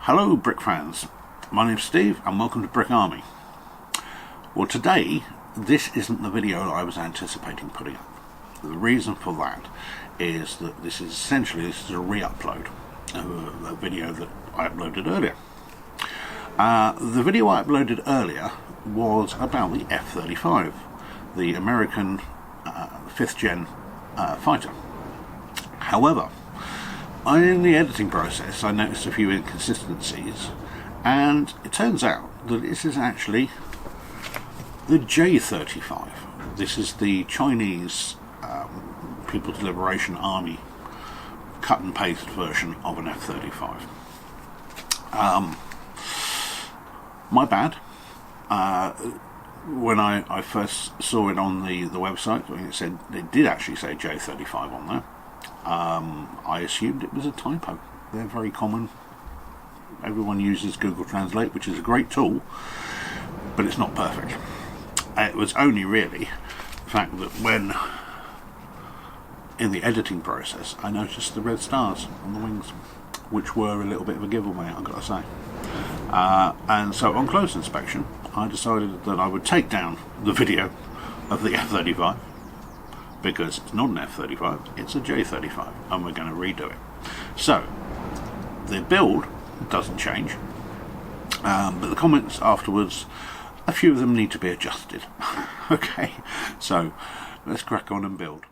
Hello Brick fans, my name's Steve and welcome to Brick Army. Well, today this isn't the video that I was anticipating putting up. The reason for that is that this is a re-upload of a video that I uploaded earlier. The video I uploaded earlier was about the F35, the American 5th gen fighter. However, in the editing process I noticed a few inconsistencies, and it turns out that this is actually the J35. This is the Chinese People's Liberation Army cut and paste version of an F35. My bad. When I first saw it on the website, it did actually say J35 on there. I assumed it was a typo. They're very common. Everyone uses Google Translate, which is a great tool, but it's not perfect. It was only really the fact that when in the editing process I noticed the red stars on the wings, which were a little bit of a giveaway, I've got to say. And so on close inspection I decided that I would take down the video of the F35, because it's not an F35, it's a J35, and we're going to redo it. So the build doesn't change, but the comments afterwards, a few of them need to be adjusted. Okay, so let's crack on and build.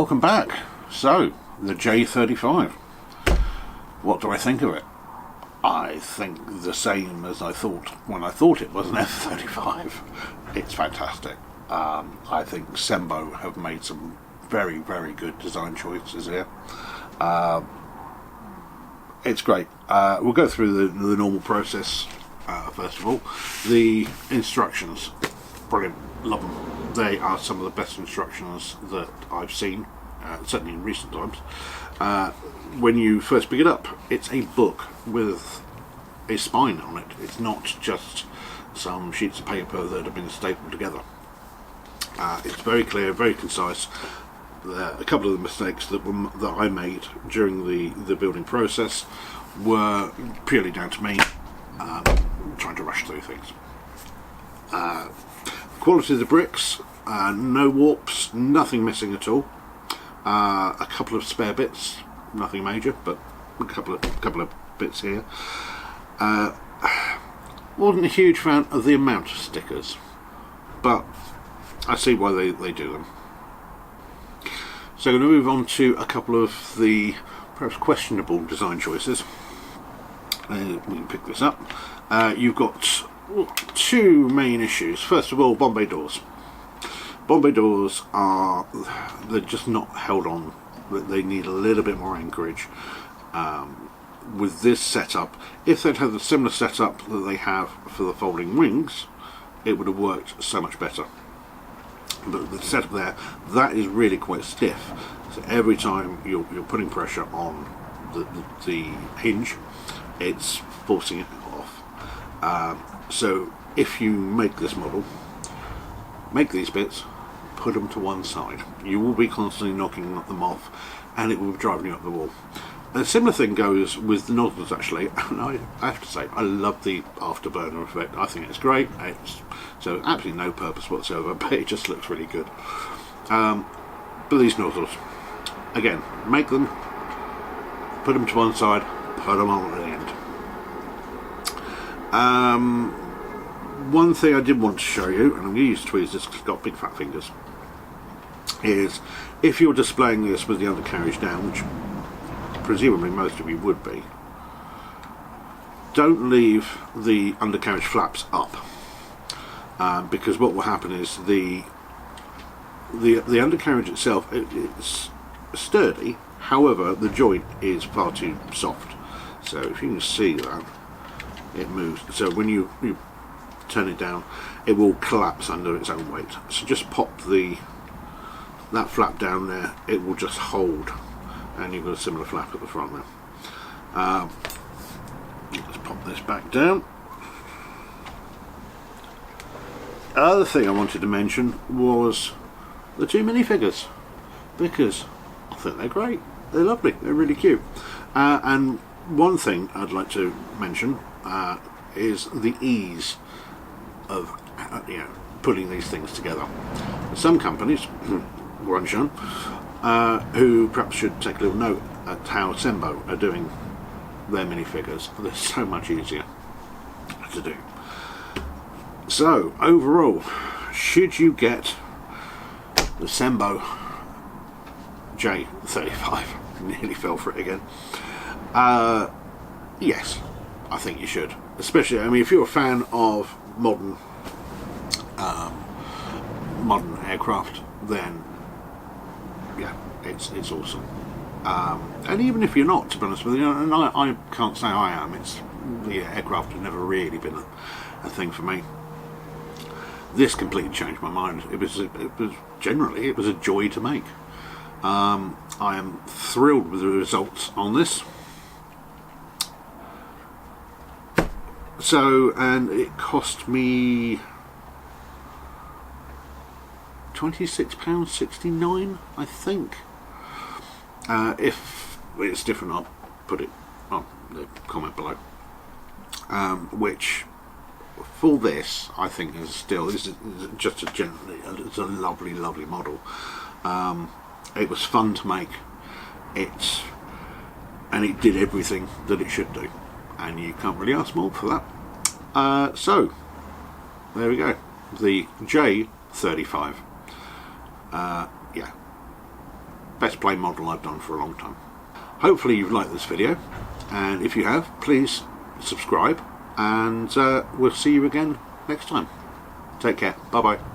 welcome back. So, the J35. What do I think of it? I think the same as I thought when I thought it was an F35. It's fantastic. I think Sembo have made some very, very good design choices here. It's great. We'll go through the normal process first of all. The instructions, brilliant, love them. They are some of the best instructions that I've seen, certainly in recent times. When you first pick it up, it's a book with a spine on it. It's not just some sheets of paper that have been stapled together. It's very clear, very concise. A couple of the mistakes that I made during the building process were purely down to me trying to rush through things. Quality of the bricks, no warps, nothing missing at all. A couple of spare bits, nothing major, but a couple of bits here. Wasn't a huge fan of the amount of stickers, but I see why they do them. So I'm going to move on to a couple of the perhaps questionable design choices. We can pick this up. You've got two main issues. First of all, Bombay doors. Bombay doors they're just not held on. They need a little bit more anchorage. With this setup, if they'd had the similar setup that they have for the folding wings, it would have worked so much better. But the setup there, that is really quite stiff. So every time you're putting pressure on the hinge, it's forcing it off. So if you make this model, make these bits, put them to one side. You will be constantly knocking them off, and it will be driving you up the wall. A similar thing goes with the nozzles actually, and I have to say I love the afterburner effect. I think it's great. It's so absolutely no purpose whatsoever, but it just looks really good. But these nozzles, again, make them, put them to one side, put them on at the end. One thing I did want to show you, and I'm going to use tweezers because it's got big fat fingers, is if you're displaying this with the undercarriage down, which presumably most of you would be, don't leave the undercarriage flaps up, because what will happen is the undercarriage itself it's sturdy, however the joint is far too soft. So if you can see that, it moves. So when you turn it down, it will collapse under its own weight. So just pop that flap down there, it will just hold, and you've got a similar flap at the front there. Let's pop this back down. Other thing I wanted to mention was the two minifigures, because I think they're great, they're lovely, they're really cute. And one thing I'd like to mention is the ease of putting these things together. Some companies, Guangshan, who perhaps should take a little note at how Sembo are doing their minifigures. They're so much easier to do. So overall, should you get the Sembo J35? Nearly fell for it again. Yes, I think you should. Especially, I mean, if you're a fan of modern aircraft, then yeah, it's awesome. And even if you're not, to be honest with you, and I can't say I am, the aircraft has never really been a thing for me. This completely changed my mind. It was generally a joy to make. I am thrilled with the results on this. So, and it cost me £26.69, I think. If it's different, I'll put it on the comment below. Which, for this, I think is just it's a lovely, lovely model. It was fun to make. And it did everything that it should do, and you can't really ask more for that. So there we go, the J35. Yeah, best plane model I've done for a long time. Hopefully you've liked this video, and if you have, please subscribe, and we'll see you again next time. Take care. Bye bye.